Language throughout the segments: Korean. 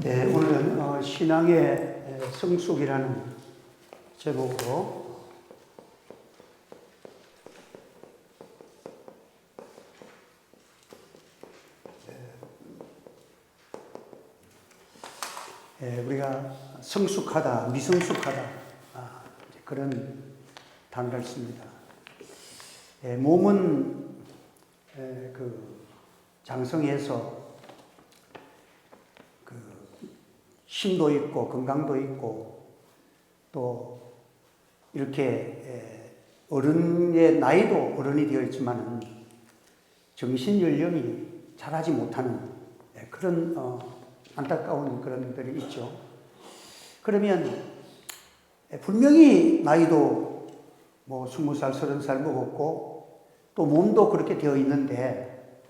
네, 오늘은 신앙의 성숙이라는 제목으로 우리가 성숙하다, 미성숙하다 그런 단어를 씁니다. 몸은 장성해서 힘도 있고 건강도 있고 또 이렇게 어른의 나이도 어른이 되어 있지만 정신 연령이 자라지 못하는 그런 안타까운 그런 것들이 있죠. 그러면 분명히 나이도 뭐 20살, 30살 먹었고 또 몸도 그렇게 되어 있는데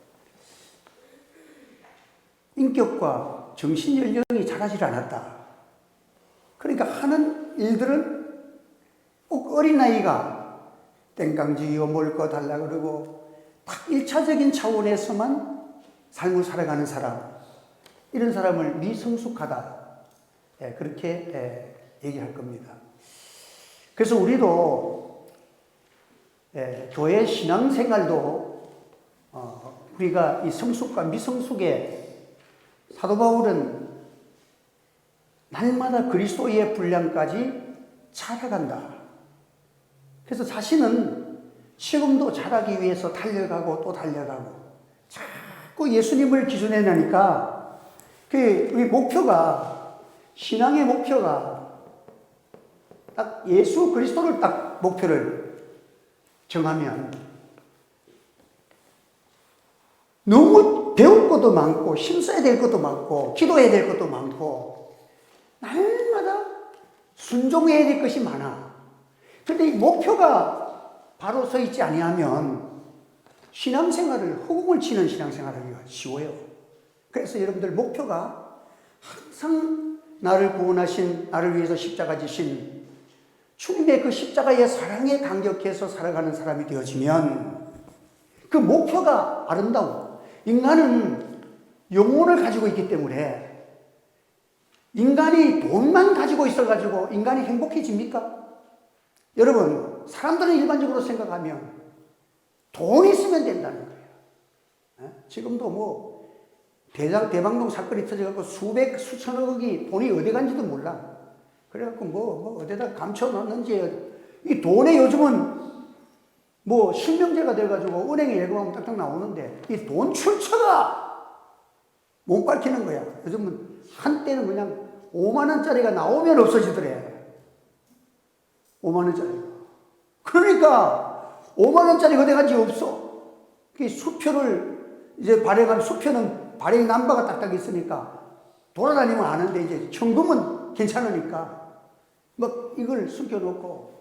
인격과 정신 연령이 자라질 않았다. 그러니까 하는 일들은 꼭 어린아이가 땡깡지기고 뭘 거 달라 그러고 딱 1차적인 차원에서만 삶을 살아가는 사람, 이런 사람을 미성숙하다, 그렇게 얘기할 겁니다. 그래서 우리도 교회 신앙생활도 우리가 이 성숙과 미성숙의 사도 바울은 날마다 그리스도의 분량까지 자라간다. 그래서 자신은 지금도 자라기 위해서 달려가고 또 달려가고 자꾸 예수님을 기준에 놓으니까 우리 목표가, 신앙의 목표가 딱 예수 그리스도를 딱 목표를 정하면 너무 배울 것도 많고 힘써야 될 것도 많고 기도해야 될 것도 많고 날마다 순종해야 될 것이 많아. 그런데 이 목표가 바로 서 있지 아니하면 신앙생활을 허공을 치는 신앙생활하기가 쉬워요. 그래서 여러분들 목표가 항상 나를 구원하신, 나를 위해서 십자가 지신 주님의 그 십자가의 사랑에 감격해서 살아가는 사람이 되어지면 그 목표가 아름다워. 인간은 영혼을 가지고 있기 때문에 인간이 돈만 가지고 있어가지고 인간이 행복해집니까? 여러분, 사람들은 일반적으로 생각하면 돈이 있으면 된다는 거예요. 지금도 뭐 대방동 사건이 터져갖고 수천억이 돈이 어디 간지도 몰라. 그래갖고 뭐 어디다 감춰놨는지, 이 돈에 요즘은 뭐 실명제가 돼가지고 은행에 예금하면 딱딱 나오는데 이 돈 출처가 못 밝히는 거야. 요즘은 한때는 그냥 5만 원짜리가 나오면 없어지더래. 5만 원짜리가. 그러니까 5만 원짜리 어디 간지 없어. 수표를 이제 발행하면 수표는 발행 남바가 딱딱 있으니까 돌아다니면 아는데 이제 현금은 괜찮으니까 막 이걸 숨겨놓고.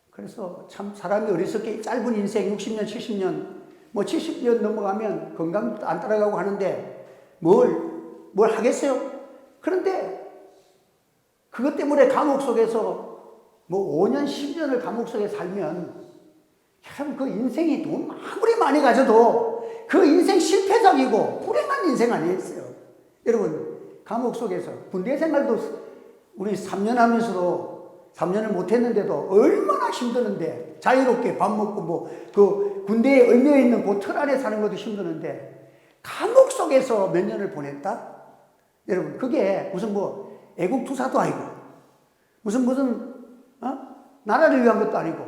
그래서 참 사람이 어리석게 짧은 인생 60년, 70년, 뭐 70년 넘어가면 건강도 안 따라가고 하는데 뭘 하겠어요? 그런데 그것 때문에 감옥 속에서 뭐 5년, 10년을 감옥 속에 살면 여러분 그 인생이 돈 아무리 많이 가져도 그 인생 실패작이고 불행한 인생 아니겠어요? 여러분 감옥 속에서 군대 생활도 우리 3년 하면서도 3년을 못했는데도 얼마나 힘드는데, 자유롭게 밥 먹고 그 군대에 얽매여 있는 그 틀 안에 사는 것도 힘드는데 감옥 속에서 몇 년을 보냈다? 여러분 그게 무슨 애국투사도 아니고 무슨 나라를 위한 것도 아니고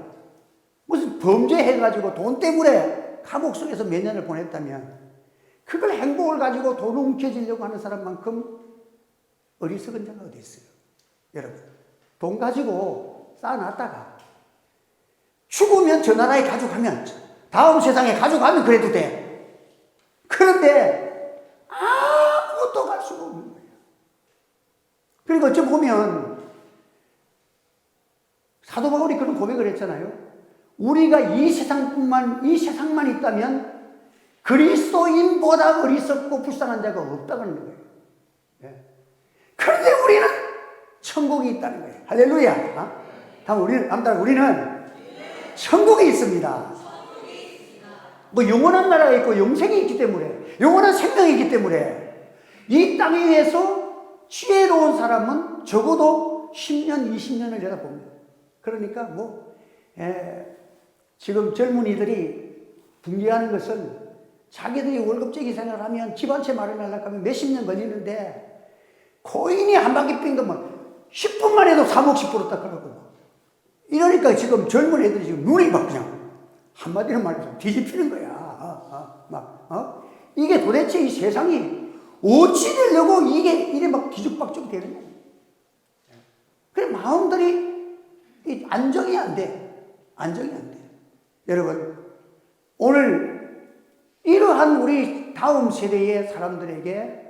무슨 범죄해가지고 돈 때문에 감옥 속에서 몇 년을 보냈다면 그걸 행복을 가지고 돈 움켜쥐려고 하는 사람만큼 어리석은 자가 어디 있어요? 여러분 돈 가지고 쌓아놨다가 죽으면 저 나라에 가져가면, 다음 세상에 가져가면 그래도 돼. 그런데 아무것도 갈 수가 없는 거예요. 그리고 어찌 보면 사도 바울이 그런 고백을 했잖아요. 우리가 이 세상만 있다면 그리스도인보다 어리석고 불쌍한 자가 없다는 거예요. 그런데 우리는 천국이 있다는 거예요. 할렐루야. 다음 우리는 천국이 있습니다. 뭐 영원한 나라가 있고 영생이 있기 때문에, 영원한 생명이 있기 때문에 이 땅에 의해서 지혜로운 사람은 적어도 10년, 20년을 내다봅니다. 그러니까 지금 젊은이들이 분개하는 것은 자기들이 월급쟁이 생활을 하면 집 한 채 마련하려고 하면 몇십 년 걸리는데 코인이 한 바퀴 빙 돌면 10분만 해도 3억 10% 그러고 이러니까 지금 젊은 애들이 지금 눈이 막 그냥 한마디로 말해서 뒤집히는 거야. 이게 도대체 이 세상이 어찌 되려고 이래 막 뒤죽박죽 되는 거야. 그래 마음들이 안정이 안 돼. 안정이 안 돼. 여러분 오늘 이러한 우리 다음 세대의 사람들에게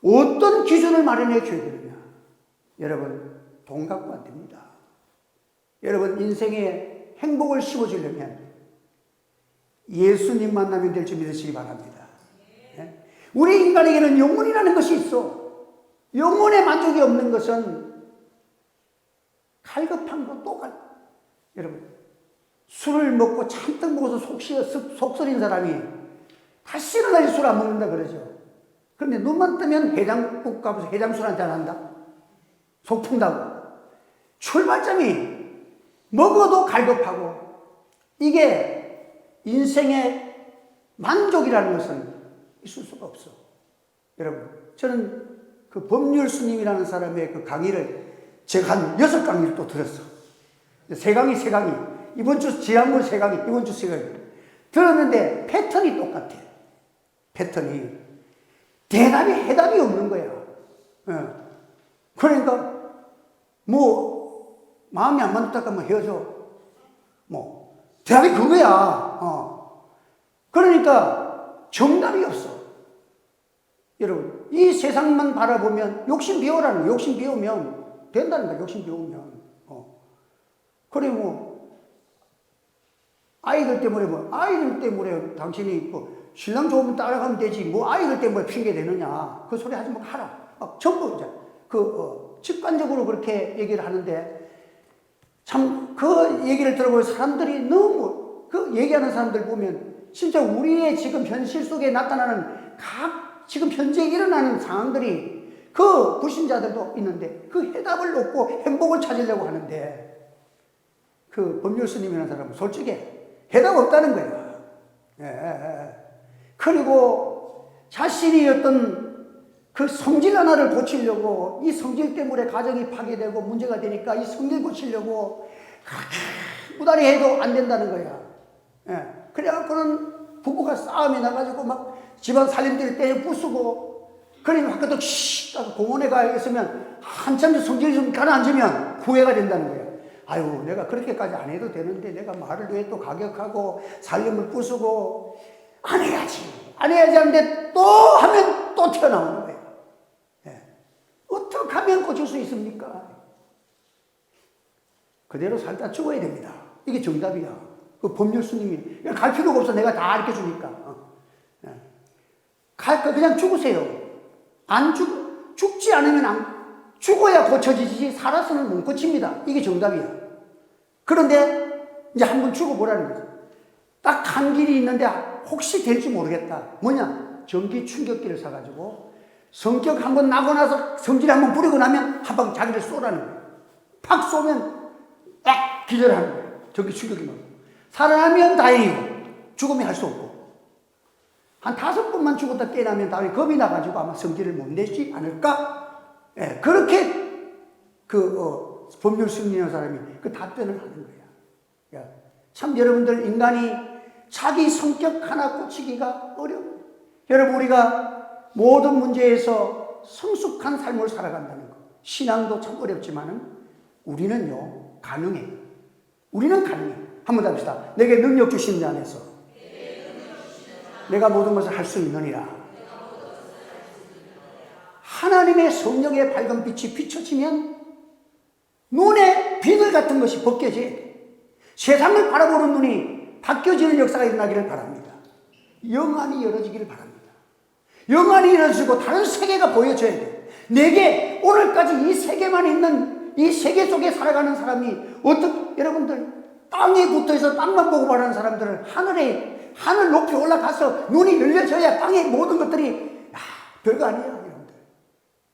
어떤 기준을 마련해 줘야 되느냐. 여러분 돈 갖고 안 됩니다. 여러분 인생에 행복을 심어주려면 예수님 만나면 될 줄 믿으시기 바랍니다. 우리 인간에게는 영혼이라는 것이 있어. 영혼의 만족이 없는 것은 갈급한 것도 여러분 술을 먹고 잔뜩 먹어서 속 쓰린 사람이 다시는 다시 술 안 먹는다 그러죠. 그런데 눈만 뜨면 해장국 가면서 해장술 한잔 한다. 속 푼다고. 출발점이 먹어도 갈급하고 이게 인생의 만족이라는 것은 있을 수가 없어. 여러분 저는 그 법률 스님이라는 사람의 그 강의를 제가 한 6강의를 또 들었어. 3강의. 이번 주 지난번 3강의, 이번 주 3강의. 들었는데 패턴이 똑같아. 패턴이. 해답이 없는 거야. 그러니까 마음이 안 맞다 하면 헤어져. 대답이 그거야. 그러니까 정답이 없어. 여러분 이 세상만 바라보면 욕심 비우라는 거야. 욕심 비우면 된다는 거야. 욕심 비우면. 그래 아이들 때문에 당신이 신랑 좋으면 따라가면 되지 아이들 때문에 핑계 대느냐 그 소리 하지 말고 하라. 전부 이제 직관적으로 그렇게 얘기를 하는데 참 그 얘기를 들어보면 사람들이 너무 그 얘기하는 사람들 보면 진짜 우리의 지금 현실 속에 나타나는 지금 현재 일어나는 상황들이 그 불신자들도 있는데 그 해답을 얻고 행복을 찾으려고 하는데 그 법률 스님이라는 사람은 솔직히 해답 없다는 거야. 그리고 자신이 어떤 그 성질 하나를 고치려고 이 성질 때문에 가정이 파괴되고 문제가 되니까 이 성질 고치려고 무다리 해도 안 된다는 거야. 그래갖고는 부부가 싸움이 나가지고 막 집안 살림들 때려 부수고 그러니까 학교도 하고 공원에 가 있으면 한참 성질이 좀 가라앉으면 후회가 된다는 거야. 아유 내가 그렇게까지 안 해도 되는데 내가 말을 왜 또 가격하고 살림을 부수고 안 해야지 하는데 또 하면 또 튀어나오는 거예요. 어떻게 하면 고칠 수 있습니까? 그대로 살다 죽어야 됩니다. 이게 정답이야. 그 법률 스님이 갈 필요가 없어. 내가 다 가르쳐 주니까. 그냥 죽으세요. 죽지 않으면 죽어야 고쳐지지 살아서는 못 고칩니다. 이게 정답이야. 그런데 이제 한번 죽어보라는 거죠. 딱 한 길이 있는데 혹시 될지 모르겠다. 뭐냐? 전기 충격기를 사가지고 성격 한번 나고 나서 성질 한번 부리고 나면 한 방 자기를 쏘라는 거예요. 팍 쏘면 딱 기절하는 거예요. 전기 충격기만. 살아나면 다행이고 죽으면 할 수 없고 한 5번만 죽었다 깨어나면 다음에 겁이 나가지고 아마 성질을 못 내지 않을까? 그렇게 법률 승리하는 사람이 그 답변을 하는 거야. 참 여러분들 인간이 자기 성격 하나 고치기가 어려워요. 여러분 우리가 모든 문제에서 성숙한 삶을 살아간다는 것. 신앙도 참 어렵지만은 우리는요 가능해. 우리는 가능해. 한번 합시다. 내게 능력 주신 자 안에서 내가 모든 것을 할 수 있느니라. 하나님의 성령의 밝은 빛이 비춰지면 눈에 비늘 같은 것이 벗겨져야 돼. 세상을 바라보는 눈이 바뀌어지는 역사가 일어나기를 바랍니다. 영안이 열어지기를 바랍니다. 영안이 열어지고 다른 세계가 보여져야 돼. 내게 오늘까지 이 세계만 있는 이 세계 속에 살아가는 사람이 여러분들 땅에 붙어있어 땅만 보고 말하는 사람들은 하늘 높이 올라가서 눈이 열려져야 땅의 모든 것들이 별거 아니에요, 여러분들.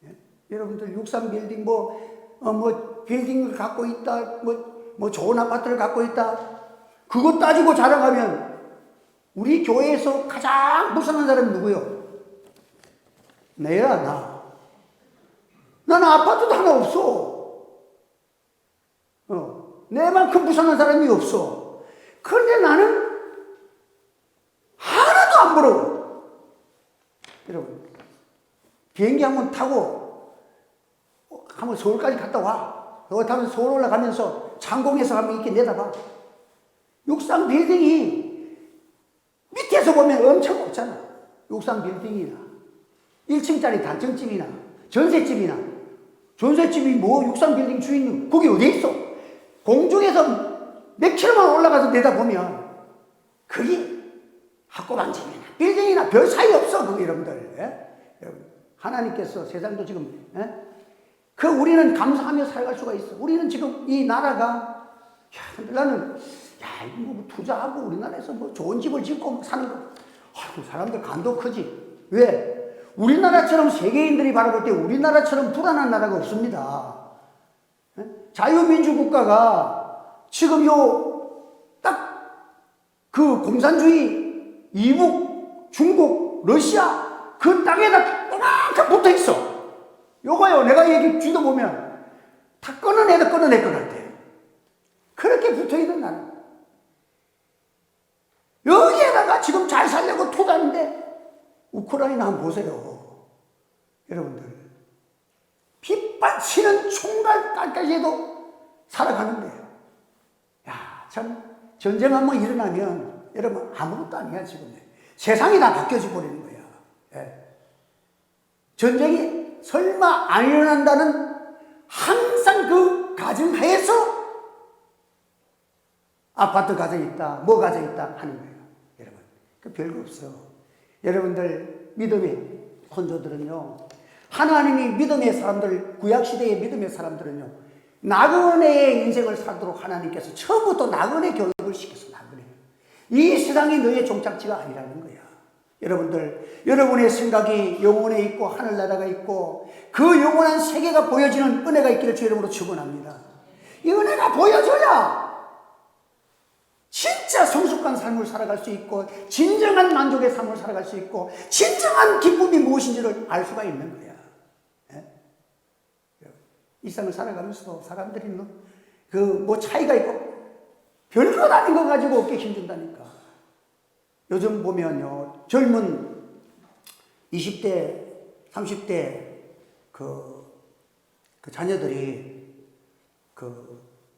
예? 여러분들 63빌딩 뭐 빌딩을 갖고 있다, 뭐 좋은 아파트를 갖고 있다. 그거 따지고 자랑하면 우리 교회에서 가장 불쌍한 사람이 누구요? 내라, 나. 나는 아파트도 하나 없어. 내만큼 불쌍한 사람이 없어. 그런데 나는 하나도 안 부러워. 여러분, 비행기 한번 타고 한번 서울까지 갔다 와. 그거 타면 서울 올라가면서 창공에서 한번 이렇게 내다봐. 63 빌딩이 밑에서 보면 엄청 없잖아. 63 빌딩이나 1층짜리 단층집이나 전셋집이나 전셋집이 뭐 63 빌딩 주인은 거기 어디 있어? 공중에서 몇 킬로만 올라가서 내다보면 그게 학고방집이나 빌딩이나 별 사이 없어. 그거 여러분들. 예? 여러분, 하나님께서 세상도 지금 우리는 감사하며 살아갈 수가 있어. 우리는 지금 이 나라가 나는 이거 뭐 투자하고 우리나라에서 뭐 좋은 집을 짓고 사는 거 사람들 간도 크지. 왜? 우리나라처럼 세계인들이 바라볼 때 우리나라처럼 불안한 나라가 없습니다. 자유민주 국가가 지금 딱 그 공산주의 이북, 중국, 러시아 그 땅에다 또박히 붙어 있어. 요거요, 내가 얘기 쥐도 보면 다 끊어낼 것 같아. 그렇게 붙어 있는 나라. 여기에다가 지금 잘 살려고 투자인데 우크라이나 한번 보세요. 여러분들. 빗받치는 총갈까지도 살아가는데. 야, 참, 전쟁 한번 일어나면 여러분 아무것도 아니야, 지금. 세상이 다 바뀌어져 버리는 거야. 예. 전쟁이 설마 안 일어난다는 항상 그 가정하에서 아파트 가져 있다, 뭐 가져 있다 하는 거예요. 여러분, 그 별거 없어요. 여러분들 믿음의 혼조들은요, 하나님이 믿음의 사람들, 구약시대의 믿음의 사람들은요, 나그네의 인생을 살도록 하나님께서 처음부터 나그네 교육을 시켰어. 나그네. 이 세상이 너의 종착지가 아니라는 거야. 여러분들, 여러분의 생각이 영혼에 있고 하늘나라가 있고 그 영원한 세계가 보여지는 은혜가 있기를 주 이름으로 축원합니다. 이 은혜가 보여줘야 진짜 성숙한 삶을 살아갈 수 있고 진정한 만족의 삶을 살아갈 수 있고 진정한 기쁨이 무엇인지를 알 수가 있는 거야. 이 삶을 살아가면서도 사람들이 뭐 차이가 있고 별것 아닌 거 가지고 어깨 힘준다니까. 요즘 보면요, 젊은 20대, 30대 그 자녀들이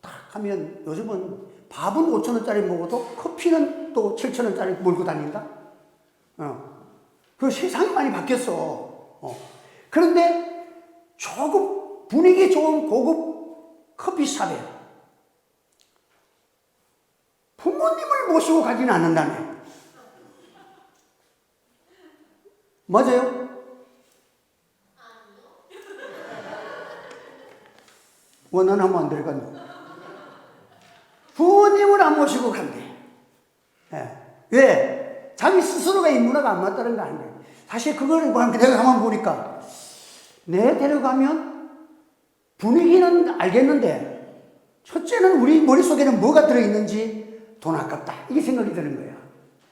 딱 하면 요즘은 밥은 5,000원짜리 먹어도 커피는 또 7,000원짜리 몰고 다닌다? 그 세상이 많이 바뀌었어. 그런데 조금 분위기 좋은 고급 커피숍에 부모님을 모시고 가지는 않는다네. 맞아요? 원하면 안 들어간다. 부모님을 안 모시고 간대. 예. 왜? 자기 스스로가 이 문화가 안 맞다는 거 아니에요. 사실 그거를 내가 가만 보니까 내 데려가면 분위기는 알겠는데 첫째는 우리 머릿속에는 뭐가 들어있는지 돈 아깝다. 이게 생각이 드는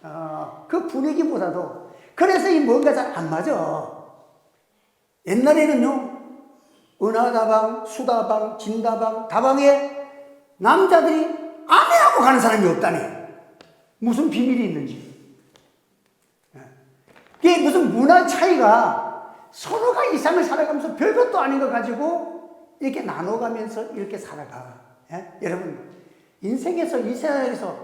거야. 그 분위기보다도 그래서 이 뭔가 잘 안 맞아. 옛날에는요, 은하다방, 수다방, 진다방, 다방에 남자들이 아내하고 가는 사람이 없다네. 무슨 비밀이 있는지. 이게 무슨 문화 차이가 서로가 이 삶을 살아가면서 별것도 아닌 거 가지고 이렇게 나눠가면서 이렇게 살아가. 여러분, 인생에서 이 세상에서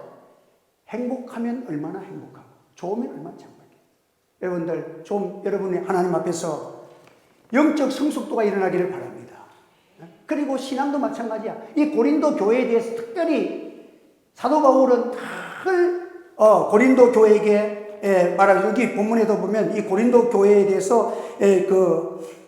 행복하면 얼마나 행복하고 좋으면 얼마나 장박해. 여러분들 좀 여러분이 하나님 앞에서 영적 성숙도가 일어나기를 바랍니다. 그리고 신앙도 마찬가지야. 이 고린도 교회에 대해서 특별히 사도 바울은 고린도 교회에게 말하고, 여기 본문에도 보면 이 고린도 교회에 대해서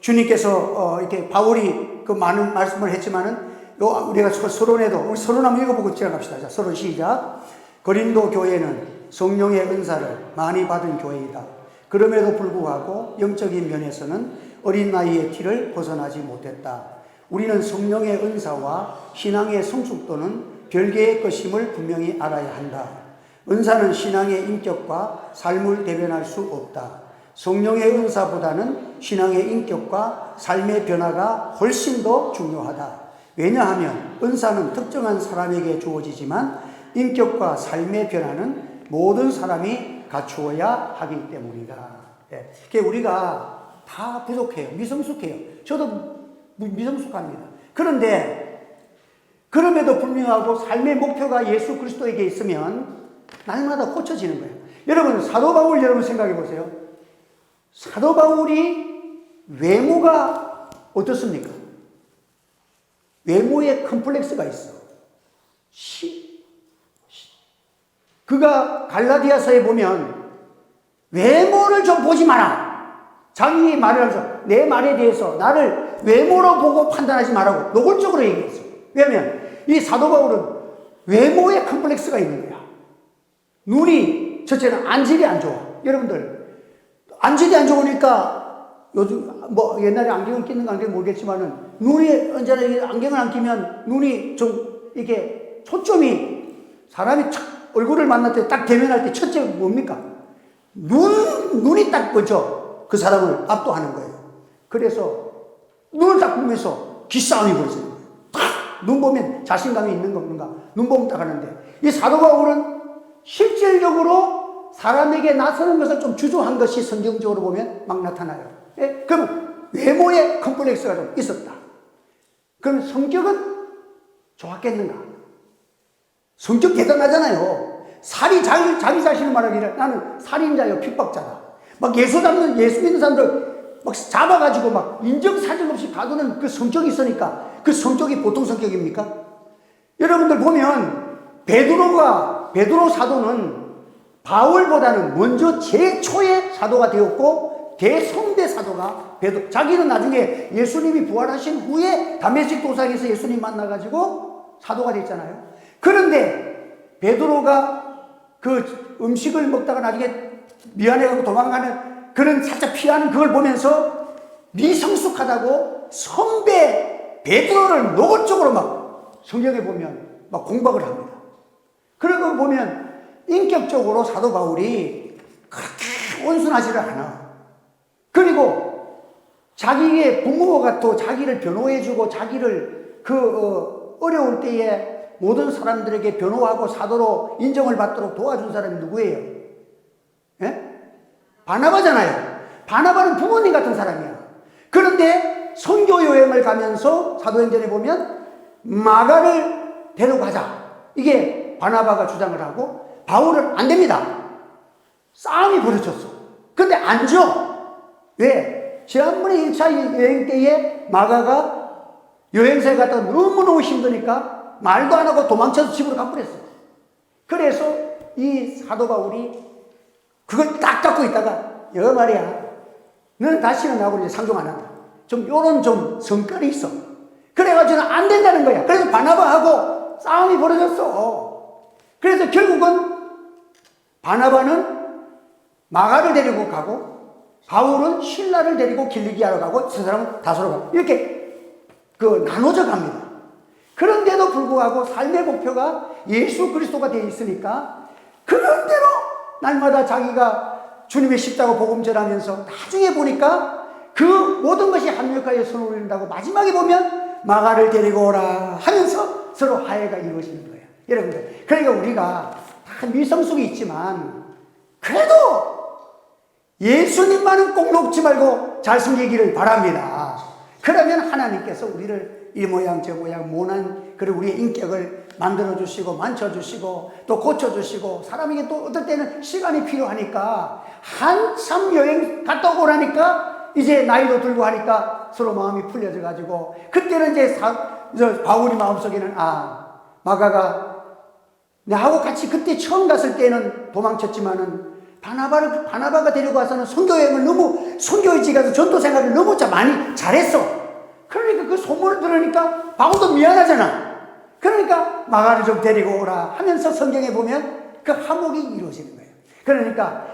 주님께서 이렇게 바울이 많은 말씀을 했지만은 우리가 서론에도 우리 서론 한번 읽어보고 지나갑시다. 자, 서론 시작. 고린도 교회는 성령의 은사를 많이 받은 교회이다. 그럼에도 불구하고 영적인 면에서는 어린 나이의 틀을 벗어나지 못했다. 우리는 성령의 은사와 신앙의 성숙도는 별개의 것임을 분명히 알아야 한다. 은사는 신앙의 인격과 삶을 대변할 수 없다. 성령의 은사보다는 신앙의 인격과 삶의 변화가 훨씬 더 중요하다. 왜냐하면 은사는 특정한 사람에게 주어지지만 인격과 삶의 변화는 모든 사람이 갖추어야 하기 때문이다. 네. 우리가 다 부족해요. 미성숙해요. 저도 미성숙합니다. 그런데 그럼에도 불구하고 삶의 목표가 예수 그리스도에게 있으면 날마다 고쳐지는 거예요. 여러분 사도 바울 여러분 생각해 보세요. 사도 바울이 외모가 어떻습니까? 외모에 컴플렉스가 있어. 그가 갈라디아서에 보면 외모를 좀 보지 마라. 자기 말을 하면서 내 말에 대해서 나를 외모로 보고 판단하지 말라고 노골적으로 얘기했어. 왜냐하면 이 사도 바울은 외모에 컴플렉스가 있는 거야. 눈이 첫째는 안질이 안 좋아. 여러분들 안질이 안 좋으니까 요즘 뭐 옛날에 안경을 끼는 거 안경 모르겠지만은 눈이 언제나 안경을 안 끼면 눈이 좀 이게 초점이 사람이 탁 얼굴을 만날 때 딱 대면할 때 첫째 뭡니까? 눈이 딱 그죠? 그 사람을 압도하는 거예요. 그래서 눈을 딱 보면서 기싸움이 벌어지는 거예요. 딱 눈 보면 자신감이 있는 거 없는가? 눈 보면 딱 하는데 이 사도 바울은 실질적으로 사람에게 나서는 것을 좀 주저한 것이 성경적으로 보면 막 나타나요. 예? 그러면 외모에 컴플렉스가 좀 있었다. 그럼 성격은 좋았겠는가? 성격 대단하잖아요. 자기 자신을 말하기를 나는 살인자요, 핍박자다. 막 예수 믿는 사람들 막 잡아가지고 막 인정사정 없이 가두는 그 성격이 있으니까 그 성격이 보통 성격입니까? 여러분들 보면 베드로 사도는 바울보다는 먼저 제초의 사도가 되었고 대성대 사도가 자기는 나중에 예수님이 부활하신 후에 다메섹 도상에서 예수님 만나가지고 사도가 됐잖아요. 그런데 베드로가 그 음식을 먹다가 나중에 미안해가지고 도망가는 그런 살짝 피하는 그걸 보면서 미성숙하다고 선배 베드로를 노골적으로 막 성경에 보면 막 공박을 합니다. 그런 거 보면 인격적으로 사도 바울이 그렇게 온순하지를 않아. 그리고 자기의 부모가 또 자기를 변호해주고 자기를 어려울 때에 모든 사람들에게 변호하고 사도로 인정을 받도록 도와준 사람이 누구예요? 예? 바나바잖아요. 바나바는 부모님 같은 사람이야. 그런데 선교 여행을 가면서 사도행전에 보면 마가를 데려가자. 이게 바나바가 주장을 하고 바울은 안 됩니다. 싸움이 벌어졌어. 근데 안 줘. 왜? 지난번에 1차 여행 때에 마가가 여행사에 갔다가 너무너무 힘드니까 말도 안 하고 도망쳐서 집으로 가버렸어. 그래서 이 사도 바울이 그걸 딱 갖고 있다가 여 말이야. 너는 다시는 나하고 이제 상종 안 한다. 요런 성깔이 있어. 그래가지고는 안 된다는 거야. 그래서 바나바하고 싸움이 벌어졌어. 그래서 결국은 바나바는 마가를 데리고 가고 바울은 신라를 데리고 길리기아로 가고 저 사람은 다소로 가고 이렇게 나눠져 갑니다. 그런데도 불구하고 삶의 목표가 예수 그리스도가 되어 있으니까 그런대로 날마다 자기가 주님의 십자가 복음 전하면서 나중에 보니까 그 모든 것이 합력하여 선을 올린다고 마지막에 보면 마가를 데리고 오라 하면서 서로 화해가 이루어지는 거예요. 여러분들 그러니까 우리가 다 미성숙이 있지만 그래도 예수님만은 꼭 놓지 말고 잘 섬기기를 바랍니다. 그러면 하나님께서 우리를 이 모양 저 모양 모난 그리고 우리의 인격을 만들어주시고 만져주시고 또 고쳐주시고 사람에게 또 어떨 때는 시간이 필요하니까 한참 여행 갔다 오라니까 이제 나이도 들고 하니까 서로 마음이 풀려져 가지고 그때는 이제 바울이 마음속에는 마가가 나하고 같이 그때 처음 갔을 때는 도망쳤지만은 바나바가 데리고 와서는 선교회지 가서 전도 생활을 너무 많이 잘했어. 그러니까 그 소문을 들으니까 바울도 미안하잖아. 그러니까 마가를 좀 데리고 오라 하면서 성경에 보면 그 화목이 이루어지는 거예요. 그러니까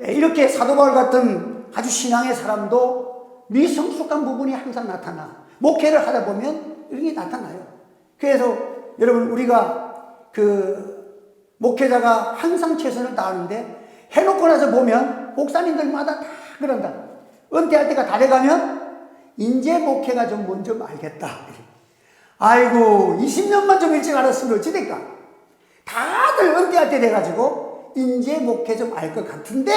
이렇게 사도 바울 같은 아주 신앙의 사람도 미성숙한 부분이 항상 나타나. 목회를 하다 보면 이런 게 나타나요. 그래서 여러분, 우리가 목회자가 항상 최선을 다하는데 해놓고 나서 보면 목사님들마다 다 그런다. 은퇴할 때가 다 돼가면 이제 목회가 좀 뭔지 알겠다. 아이고, 20년만 좀 일찍 알았으면 어찌될까? 다들 은퇴할 때 돼가지고 이제 목회 좀 알 것 같은데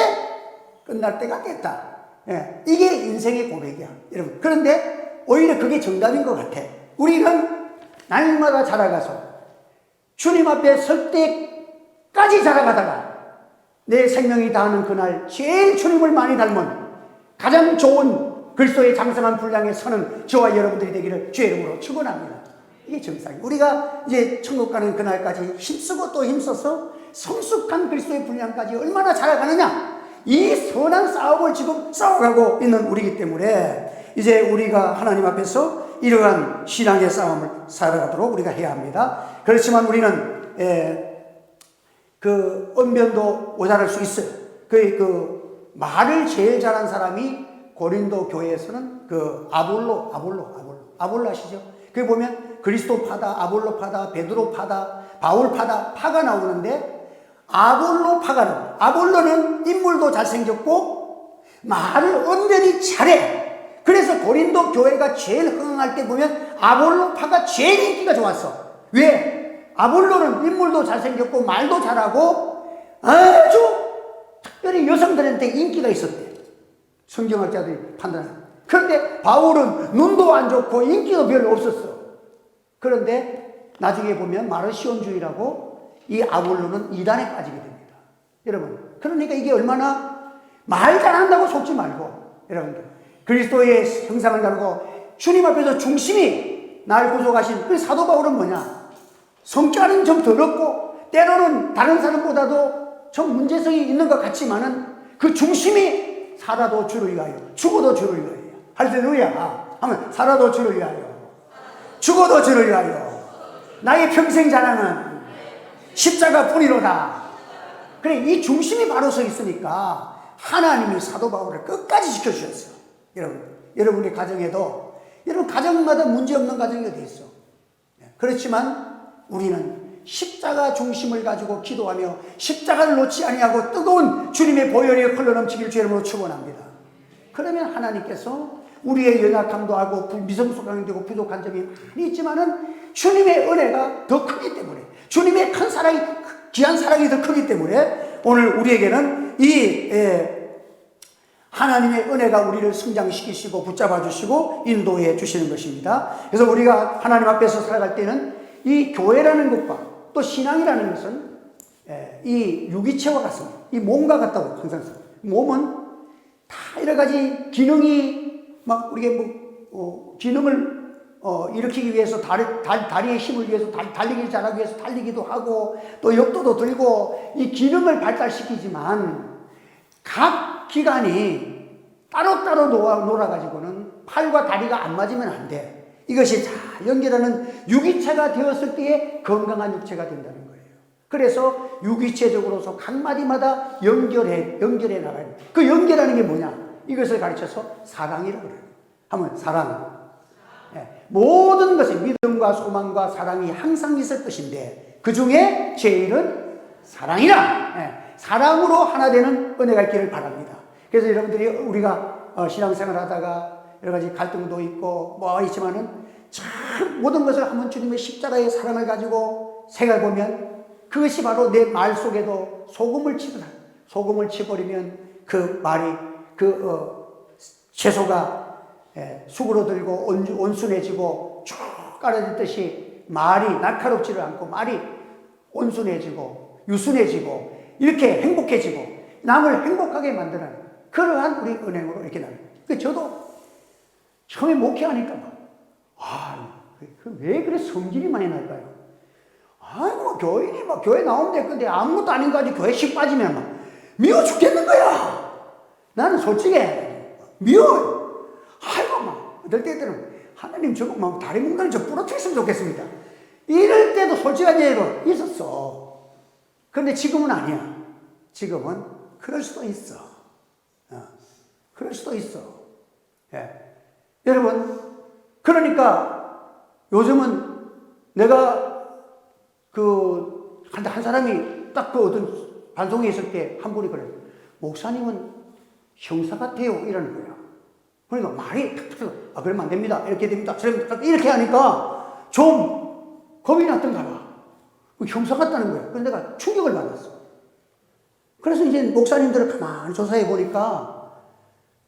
끝날 때가 됐다. 예, 이게 인생의 고백이야, 여러분. 그런데 오히려 그게 정답인 것 같아. 우리는 날마다 자라가서 주님 앞에 설 때까지 자라가다가 내 생명이 다하는 그날 제일 주님을 많이 닮은 가장 좋은 그리스도의 장성한 분량에 서는 저와 여러분들이 되기를 주의 이름으로 축원합니다. 이게 정상이에요. 우리가 이제 천국 가는 그날까지 힘쓰고 또 힘써서 성숙한 그리스도의 분량까지 얼마나 자라가느냐, 이 선한 싸움을 지금 싸워가고 있는 우리이기 때문에 이제 우리가 하나님 앞에서 이러한 신앙의 싸움을 살아가도록 우리가 해야 합니다. 그렇지만 우리는 그 언변도 모자랄 수 있어요. 그 말을 제일 잘한 사람이 고린도 교회에서는 그 아볼로 아시죠? 그게 보면 그리스도 파다, 아볼로 파다, 베드로 파다, 바울 파다, 파가 나오는데 아볼로 파가는, 아볼로는 인물도 잘생겼고 말을 언변이 잘해. 그래서 고린도 교회가 제일 흥할 때 보면 아볼로 파가 제일 인기가 좋았어. 왜? 아볼로는 인물도 잘생겼고 말도 잘하고 아주 특별히 여성들한테 인기가 있었대. 성경학자들이 판단하는. 그런데 바울은 눈도 안 좋고 인기가 별로 없었어. 그런데 나중에 보면 마르시온주의라고 이 아볼로는 이단에 빠지게 됩니다. 여러분, 그러니까 이게 얼마나 말 잘한다고 속지 말고, 여러분들 그리스도의 형상을 가지고 주님 앞에서 중심이 날 구속하신 그 사도 바울은 뭐냐? 성격은 좀 더럽고 때로는 다른 사람보다도 좀 문제성이 있는 것 같지만은 그 중심이 살아도 주를 위하여, 죽어도 주를 위하여. 할렐루야. 하면 살아도 주를 위하여, 죽어도 주를 위하여. 나의 평생 자랑은 십자가 뿐이로다. 그래, 이 중심이 바로 서 있으니까 하나님이 사도 바울을 끝까지 지켜주셨어요. 여러분의 가정에도, 여러분 가정마다 문제없는 가정이 어디 있어. 그렇지만 우리는 십자가 중심을 가지고 기도하며 십자가를 놓지 아니하고 뜨거운 주님의 보혈이 흘러넘치길 주의 이름으로 축원합니다. 그러면 하나님께서 우리의 연약함도 알고 미성숙함이 되고 부족한 점이 많이 있지만은 주님의 은혜가 더 크기 때문에, 주님의 큰 사랑이, 귀한 사랑이 더 크기 때문에 오늘 우리에게는 이 하나님의 은혜가 우리를 성장시키시고 붙잡아 주시고 인도해 주시는 것입니다. 그래서 우리가 하나님 앞에서 살아갈 때는 이 교회라는 것과 또 신앙이라는 것은 이 유기체와 같습니다. 이 몸과 같다고 항상 써요. 몸은 다 여러 가지 기능이 막 우리가 기능을 일으키기 위해서 다리의 힘을 위해서 달리기 잘하기 위해서 달리기도 하고 또 역도도 들고 이 기능을 발달시키지만 각 기관이 따로따로 놀아가지고는 팔과 다리가 안 맞으면 안 돼. 이것이 잘 연결하는 유기체가 되었을 때에 건강한 육체가 된다는 거예요. 그래서 유기체적으로서 각 마디마다 연결해 나가야 돼. 그 연결하는 게 뭐냐? 이것을 가르쳐서 사랑이라고 그래요. 하면 사랑. 모든 것이 믿음과 소망과 사랑이 항상 있을 것인데 그 중에 제일은 사랑이라. 사랑으로 하나 되는 은혜가 있기를 바랍니다. 그래서 여러분들이 우리가 신앙생활 하다가 여러 가지 갈등도 있고 있지만은 참 모든 것을 한번 주님의 십자가의 사랑을 가지고 생각해보면 그것이 바로 내 말 속에도 소금을 치버리면 그 말이 채소가 수그러들고 온순해지고 쭉 깔아졌듯이 말이 날카롭지를 않고 말이 온순해지고 유순해지고 이렇게 행복해지고 남을 행복하게 만드는 그러한 우리 은행으로 이렇게 나는. 저도 처음에 목회하니까 왜 그래 성질이 많이 날까요? 교인이 교회 나오면 근데 아무것도 아닌 거 가지고 교회씩 빠지면 미워 죽겠는 거야. 나는 솔직히 미워요. 어떨 때들은 하나님 저거 다리 뭉가리 좀 부러뜨렸으면 좋겠습니다. 이럴 때도 솔직한 예로 있었어. 그런데 지금은 아니야. 지금은 그럴 수도 있어. 그럴 수도 있어. 예. 여러분, 그러니까 요즘은 내가 한 사람이 딱 어떤 반송에 있을 때 한 분이 그래. 목사님은 형사 같아요. 이러는 거야. 그러니까 말이 탁탁, 그러면 안 됩니다. 이렇게 됩니다. 이렇게 하니까 좀 겁이 났던가 봐. 형사 같다는 거야. 그래서 내가 충격을 받았어. 그래서 이제 목사님들을 가만히 조사해 보니까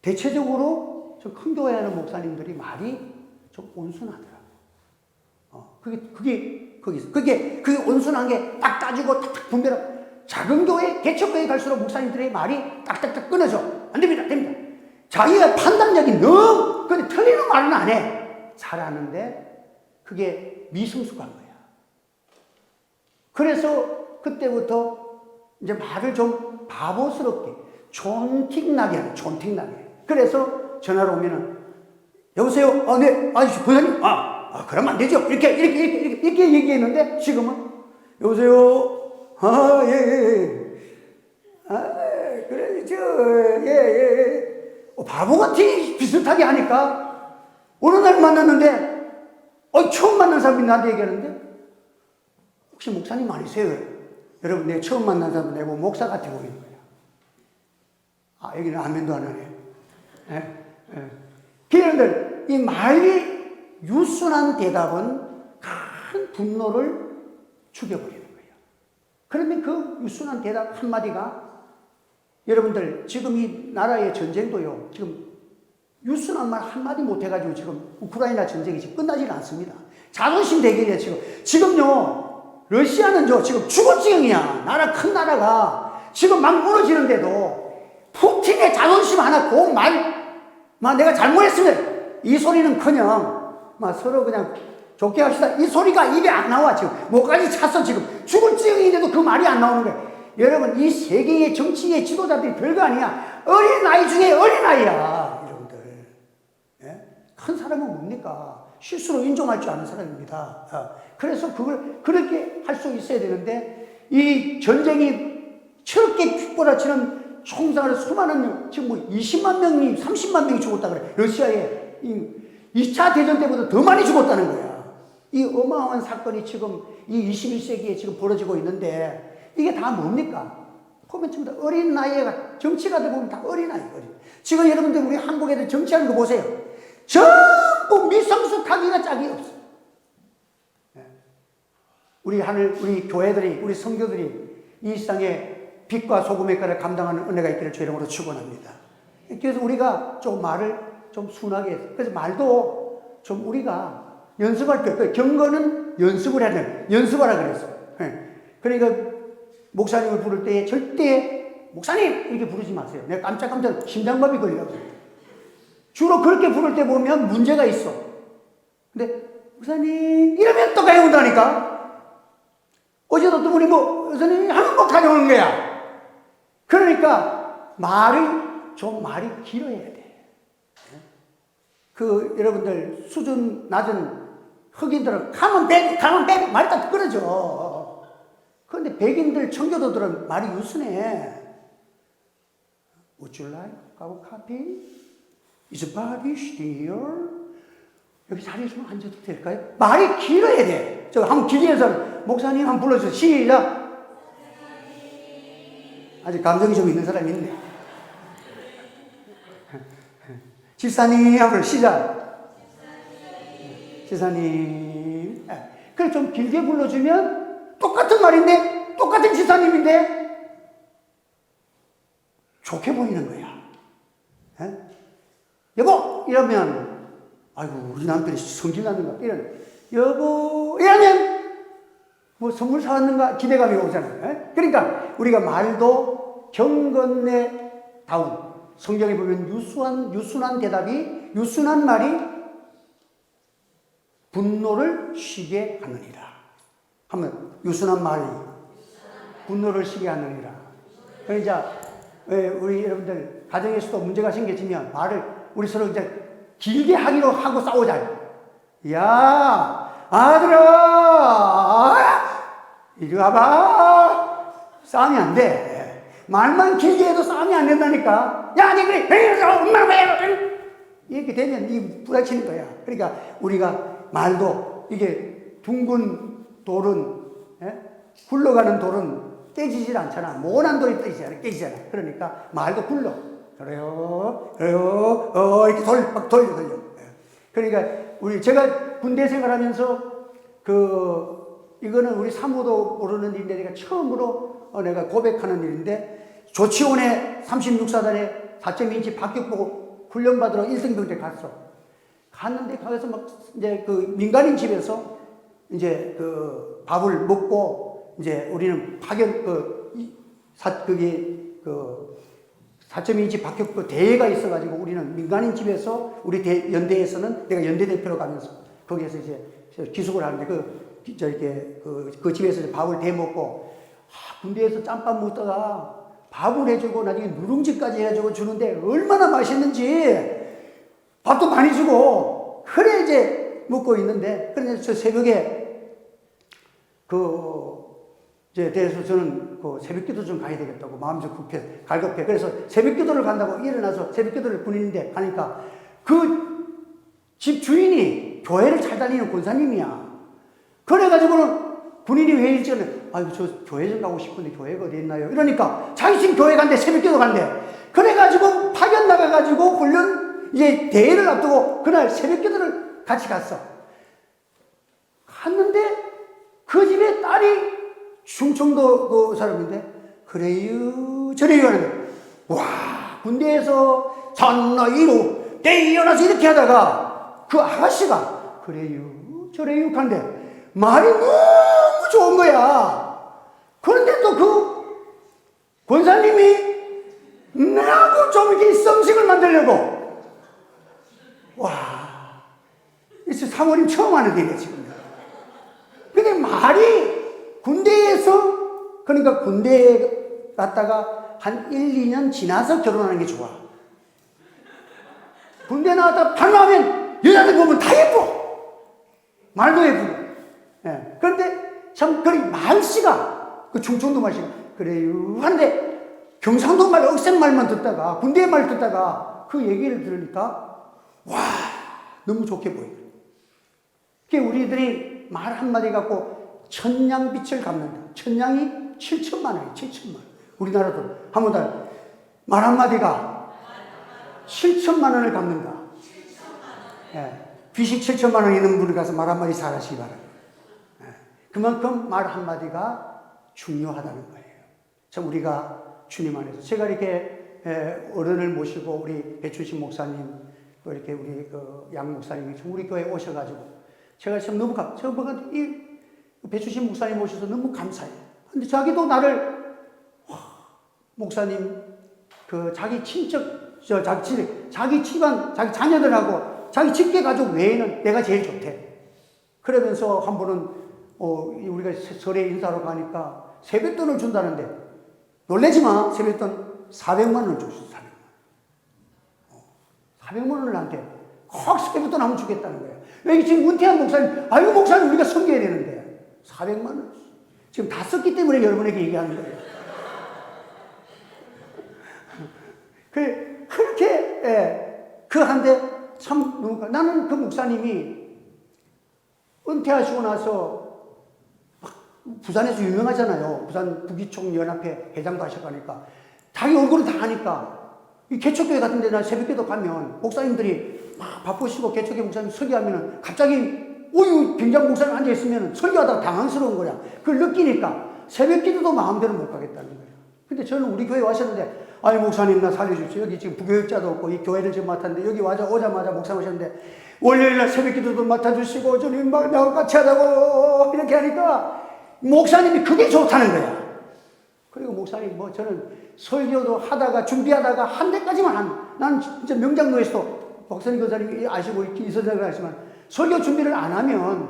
대체적으로 좀 큰 교회 하는 목사님들이 말이 좀 온순하더라고. 그게 온순한 게 딱 따지고 탁탁 분별하고, 작은 교회, 개척교회 갈수록 목사님들의 말이 딱딱딱 끊어져. 안 됩니다, 됩니다. 자기가 판단력이 너무, 근데 틀리는 말은 안 해. 잘하는데, 그게 미성숙한 거야. 그래서 그때부터 이제 말을 좀 바보스럽게, 촌틱나게 하는, 촌틱나게. 그래서 전화로 오면은, 여보세요? 네, 부사님? 그러면 안 되죠. 이렇게 얘기했는데, 지금은, 여보세요? 예. 그래, 바보같이 비슷하게 하니까, 어느 날 만났는데, 처음 만난 사람이 나한테 얘기하는데, 혹시 목사님 아니세요? 여러분, 내가 처음 만난 사람은 내가 목사 같아 보이는 거야. 여기는 아멘도 안 하네. 그런데 이 말이 유순한 대답은 큰 분노를 죽여버리는 거예요. 그러면 그 유순한 대답 한마디가, 여러분들 지금 이 나라의 전쟁도요, 지금 유순한 말 한마디 못해가지고 지금 우크라이나 전쟁이 지금 끝나질 않습니다. 자존심 대결이에요, 지금. 지금요, 러시아는 지금 죽을 지경이야. 큰 나라가 지금 막 무너지는데도 푸틴의 자존심 하나, 내가 잘못했으면, 이 소리는 커녕, 서로 그냥 좋게 합시다. 이 소리가 입에 안 나와, 지금. 뭐까지 찼어, 지금. 죽을 지경인데도 그 말이 안 나오는 거야. 여러분, 이 세계의 정치의 지도자들이 별거 아니야. 어린아이 중에 어린아이야, 여러분들. 예? 큰 사람은 뭡니까? 실수로 인정할 줄 아는 사람입니다. 그래서 그걸 그렇게 할 수 있어야 되는데, 이 전쟁이 저렇게 pit몰아치는 총상을 수많은, 지금 20만 명이, 30만 명이 죽었다 그래. 러시아에 2차 대전 때보다 더 많이 죽었다는 거야. 이 어마어마한 사건이 지금 이 21세기에 지금 벌어지고 있는데, 이게 다 뭡니까? 보면 전부 다 어린 나이에, 정치가들 보면 다 어린아이. 지금 여러분들 우리 한국 애들 정치하는 거 보세요. 전부 미성숙하기가 짝이 없어. 우리 교회들이, 우리 성교들이 이 세상에 빛과 소금의 가를 감당하는 은혜가 있기를 주 이름으로 축원합니다. 그래서 우리가 좀 말을 좀 순하게 해서, 그래서 말도 좀 우리가 연습할 때, 경건은 연습을 해야 돼. 연습하라 그랬어. 그러니까 목사님을 부를 때 절대 목사님 이렇게 부르지 마세요. 내가 깜짝깜짝 심장마비 걸리라고. 주로 그렇게 부를 때 보면 문제가 있어. 근데 목사님 이러면 또 가져온다니까. 어제도 또 우리 목사님 하면 뭐 가져오는 거야. 그러니까 말이 길어야 돼. 여러분들 수준 낮은 흑인들은 가면 빼 말이 딱 끊어져. 그런데 백인들, 청교도들은 말이 유순해. Would you like our coffee? Is Bobby still? 여기 자리에 좀 앉아도 될까요? 말이 길어야 돼. 한번 길이해서 목사님 한번 불러주세요. 시작. 아직 감정이 좀 있는 사람이 있네. 집사님 하고 시작. 집사님. 그래 좀 길게 불러주면 똑같은 말인데, 똑같은 집사님인데 좋게 보이는 거야. 여보 이러면, 아이고 우리 남편이 성질 나는가, 여보 이러면 뭐 선물 사왔는가 기대감이 오잖아요. 그러니까 우리가 말도 경건에다운, 성경에 보면 유순한 대답이, 유순한 말이 분노를 쉬게 하느니라. 한번 유순한 말이 분노를 쉬게 하느니라. 그러니까 우리 여러분들 가정에서도 문제가 생겼으면 말을 우리 서로 이제 길게 하기로 하고 싸우자. 야 아들아 이리 와봐. 싸우면 안 돼. 말만 길게 해도 싸움이 안 된다니까. 야, 니 그래, 엄마 왜? 이렇게 되면 이 부딪히는 거야. 그러니까 우리가 말도 이게 둥근 돌은, 예? 굴러가는 돌은 깨지질 않잖아. 모난 돌이 깨지잖아. 그러니까 말도 굴러. 그래요, 이렇게 막 돌려. 그러니까 제가 군대 생활하면서 이거는 우리 사모도 모르는 일인데 내가 처음으로 내가 고백하는 일인데 조치원에 36사단에 4.2인치 박격포 훈련받으러 1등병대 갔어. 갔는데 가서 막 이제 민간인 집에서 이제 밥을 먹고 이제 우리는 파견 4.2인치 박격포 대회가 있어가지고 우리는 민간인 집에서 우리 연대에서는 내가 연대 대표로 가면서 거기에서 이제 기숙을 하는데 그 집에서 밥을 대먹고 군대에서 짬밥 먹다가 밥을 해주고 나중에 누룽지까지 해주고 주는데 얼마나 맛있는지 밥도 많이 주고 그래 이제 먹고 있는데 그런데 저 새벽에 이제 대해서 저는 새벽기도 좀 가야 되겠다고 마음이 좀 갈급해. 그래서 새벽기도를 간다고 일어나서 새벽기도를 군인인데 가니까 그 집 주인이 교회를 잘 다니는 권사님이야. 그래가지고는 군인이 왜 일찍 아이고 저 교회 좀 가고 싶은데 교회가 어디 있나요? 이러니까 자기 집 교회 간대. 새벽기도 간대. 그래가지고 파견 나가가지고 훈련 이제 대회를 앞두고 그날 새벽기도를 같이 갔어. 갔는데 그 집에 딸이 충청도 사람인데 그래요 저래요 하는데 와 군대에서 전나이로 깨어나서 이렇게 하다가 그 아가씨가 그래요 저래요 한데 말이 너무 좋은 거야. 그런데 또 권사님이 나하고 좀 이렇게 썸씽을 만들려고 와 이제 사모님 처음 하는 일이야 지금. 근데 말이 군대에서 그러니까 군대에 갔다가 한 1, 2년 지나서 결혼하는 게 좋아. 군대 나왔다 반하면 여자들 보면 다 예뻐. 말도 예쁘고. 예. 그런데 참 말씨가 충청도 말씨가 그래요 한데 경상도 말 억센말만 듣다가 군대 말 듣다가 그 얘기를 들으니까 와 너무 좋게 보여. 그게 우리들이 말 한마디 갖고 천냥빛을 갚는다. 천냥이 7천만 원이에요. 7천만 원. 우리나라도 한번 말 한마디가 7천만 원을 갚는다. 예. 귀식 7천만 원 있는 분이 가서 말 한마디 잘하시기 바랍니다. 예. 그만큼 말 한마디가 중요하다는 거예요. 참 우리가 주님 안에서 제가 이렇게 어른을 모시고 우리 배춘식 목사님 또 이렇게 우리 양 목사님이 우리 교회에 오셔가지고 제가 참 너무 이 배추신 목사님 오셔서 너무 감사해요. 근데 자기도 나를 목사님 자기 친척 자기 집안 자기 자녀들하고 자기 직계 가족 외에는 내가 제일 좋대. 그러면서 한 번은 우리가 설에 인사하러 가니까 세뱃돈을 준다는데 놀라지 마. 세뱃돈 400만 원을 줬어. 400만 원을 나한테 꼭 세뱃돈 한번 주겠다는 거야. 여기 지금 은퇴한 목사님, 아이고 목사님 우리가 섬겨야 되는데 400만 원 지금 다 썼기 때문에 여러분에게 얘기하는 거예요. 그렇게 한데 참 나는 그 목사님이 은퇴하시고 나서 부산에서 유명하잖아요. 부산 부기총 연합회 회장도 하셔가니까 자기 얼굴을 다 하니까 이 개척교회 같은 데나 새벽기도 가면 목사님들이 막 바쁘시고 개척교회 목사님 설교하면은 갑자기 병장 목사님 앉아있으면 설교하다가 당황스러운 거야. 그걸 느끼니까 새벽기도도 마음대로 못 가겠다는 거야. 근데 저는 우리 교회 와셨는데 아이 목사님 나 살려주십시오. 여기 지금 부교육자도 없고 이 교회를 지금 맡았는데 여기 오자마자 목사 오셨는데 월요일날 새벽기도도 맡아주시고 주님 막 나하고 같이 하자고 이렇게 하니까 목사님이 그게 좋다는 거야. 그리고 목사님 저는 설교도 하다가 준비하다가 한 대까지만 나는 진짜 명장로에서도 박선희 교사님이 아시고 이 선생님을 아시지만 설교 준비를 안 하면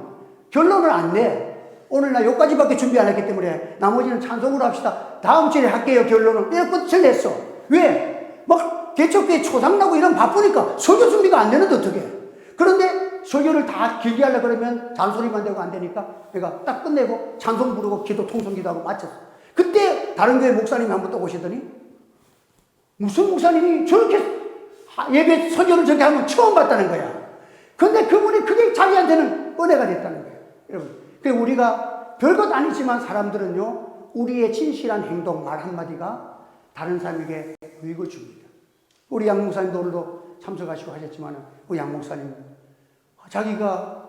결론을 안 내. 오늘 나 여기까지밖에 준비 안 했기 때문에 나머지는 찬송으로 합시다. 다음 주에 할게요 결론을. 내가 끝을 냈어. 왜? 막 개척교회 초상나고 이런 바쁘니까 설교 준비가 안 되는데 어떡해. 그런데 설교를 다 길게 하려고 그러면 잔소리만 되고 안 되니까 내가 딱 끝내고 찬송 부르고 기도 통성기도 하고 마쳤어. 그때 다른 교회 목사님이 한번 또 오시더니 무슨 목사님이 저렇게 예배 설교를 저렇게 하면 처음 봤다는 거야. 근데 그분이 그게 자기한테는 은혜가 됐다는 거예요. 여러분, 그래서 우리가 별것 아니지만 사람들은요, 우리의 진실한 행동, 말 한마디가 다른 사람에게 유익을 줍니다. 우리 양 목사님도 오늘도 참석하시고 하셨지만, 우리 양 목사님, 자기가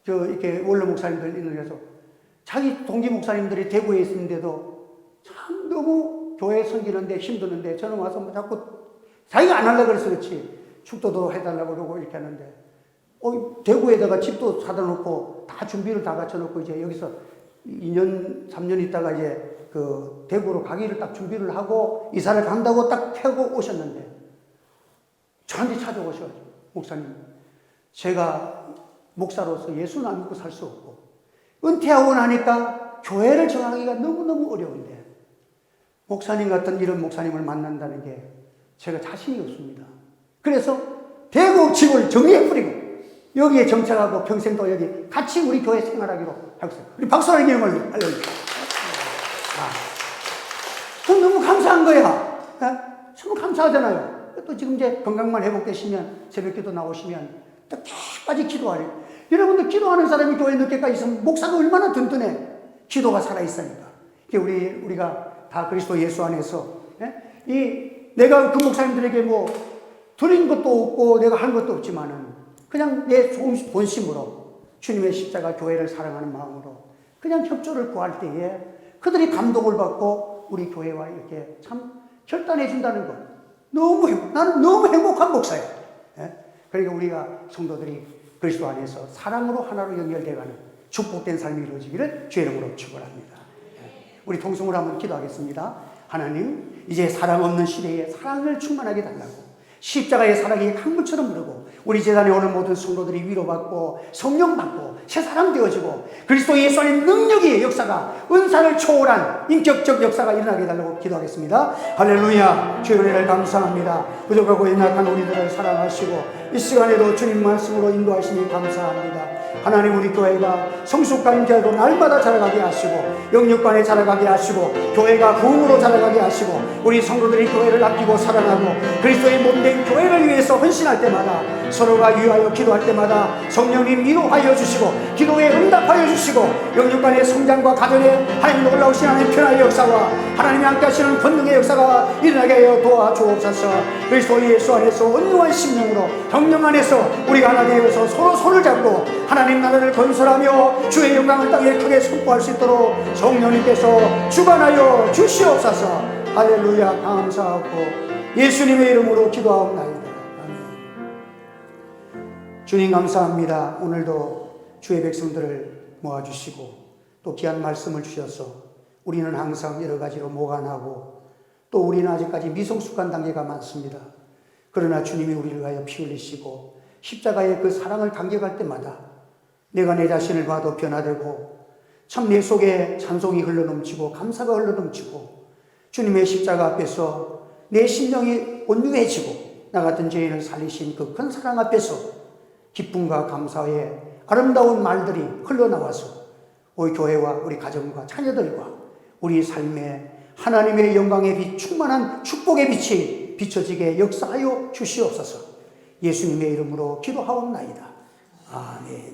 이렇게 원로 목사님들 인원해서 자기 동기 목사님들이 대구에 있는데도 참 너무 교회 섬기는데 힘드는데 저는 와서 뭐 자꾸 자기가 안 하려고 그래서 그렇지 축도도 해달라고 그러고 이렇게 하는데 대구에다가 집도 사다 놓고 다 준비를 다 갖춰 놓고 이제 여기서 2년 3년 있다가 이제 그 대구로 가기를 딱 준비를 하고 이사를 간다고 딱 펴고 오셨는데 저한테 찾아오셔가지고 목사님, 제가 목사로서 예수는 안 믿고 살 수 없고 은퇴하고 나니까 교회를 정하기가 너무너무 어려운데 목사님 같은 이런 목사님을 만난다는 게 제가 자신이 없습니다. 그래서 대구 집을 정리해버리고 여기에 정착하고 평생 또 여기 같이 우리 교회 생활하기로 하고 있어요. 우리 박수라는 이름을 알려주세요. 그럼 너무 감사한 거야. 참 감사하잖아요. 또 지금 이제 건강만 회복되시면 새벽 기도 나오시면 또 끝까지 기도하래요. 여러분들 기도하는 사람이 교회 늦게까지 있으면 목사가 얼마나 든든해. 기도가 살아있으니까. 우리가 다 그리스도 예수 안에서 내가 그 목사님들에게 뭐 드린 것도 없고 내가 한 것도 없지만은 그냥 내 본심으로 주님의 십자가 교회를 사랑하는 마음으로 그냥 협조를 구할 때에 그들이 감동을 받고 우리 교회와 이렇게 참 결단해 준다는 것. 나는 너무 행복한 목사예요. 그러니까 우리가 성도들이 그리스도 안에서 사랑으로 하나로 연결되어가는 축복된 삶이 이루어지기를 주의 이름으로 축원합니다. 우리 통성으로 한번 기도하겠습니다. 하나님, 이제 사랑 없는 시대에 사랑을 충만하게 달라고 십자가의 사랑이 강물처럼 흐르고 우리 재단에 오는 모든 성도들이 위로받고 성령받고 새 사람 되어지고 그리스도 예수 안의 능력의 역사가 은사를 초월한 인격적 역사가 일어나게 해달라고 기도하겠습니다. 할렐루야. 주의 은혜를 감사합니다. 부족하고 연약한 우리들을 사랑하시고 이 시간에도 주님 말씀으로 인도하시니 감사합니다. 하나님, 우리 교회가 성숙한 자로 날마다 자라가게 하시고 영육간에 자라가게 하시고 교회가 부흥으로 자라가게 하시고 우리 성도들이 교회를 아끼고 사랑하고 그리스도의 몸된 교회를 위해서 헌신할 때마다 서로가 위하여 기도할 때마다 성령님 위로하여 주시고 기도에 응답하여 주시고 영육간의 성장과 가정에 하나님 놀라우신 하나님 변화의 역사와 하나님이 함께 하시는 권능의 역사가 일어나게 하여 도와주옵소서. 그리스도 예수 안에서 온유한 심령으로 성령 안에서 우리가 하나 되어서 서로 손을 잡고 하나님 나라를 건설하며 주의 영광을 땅에 크게 선포할 수 있도록 성령님께서 주관하여 주시옵소서. 할렐루야. 감사하고 예수님의 이름으로 기도하옵나이다. 아멘. 주님 감사합니다. 오늘도 주의 백성들을 모아주시고 또 귀한 말씀을 주셔서 우리는 항상 여러 가지로 모관하고 또 우리는 아직까지 미성숙한 단계가 많습니다. 그러나 주님이 우리를 위하여 피 흘리시고 십자가의 그 사랑을 간격할 때마다 내가 내 자신을 봐도 변화되고 참 내 속에 찬송이 흘러넘치고 감사가 흘러넘치고 주님의 십자가 앞에서 내 심령이 온유해지고 나 같은 죄인을 살리신 그 큰 사랑 앞에서 기쁨과 감사의 아름다운 말들이 흘러나와서 우리 교회와 우리 가정과 자녀들과 우리 삶에 하나님의 영광의 빛, 충만한 축복의 빛이 비춰지게 역사하여 주시옵소서. 예수님의 이름으로 기도하옵나이다. 아멘.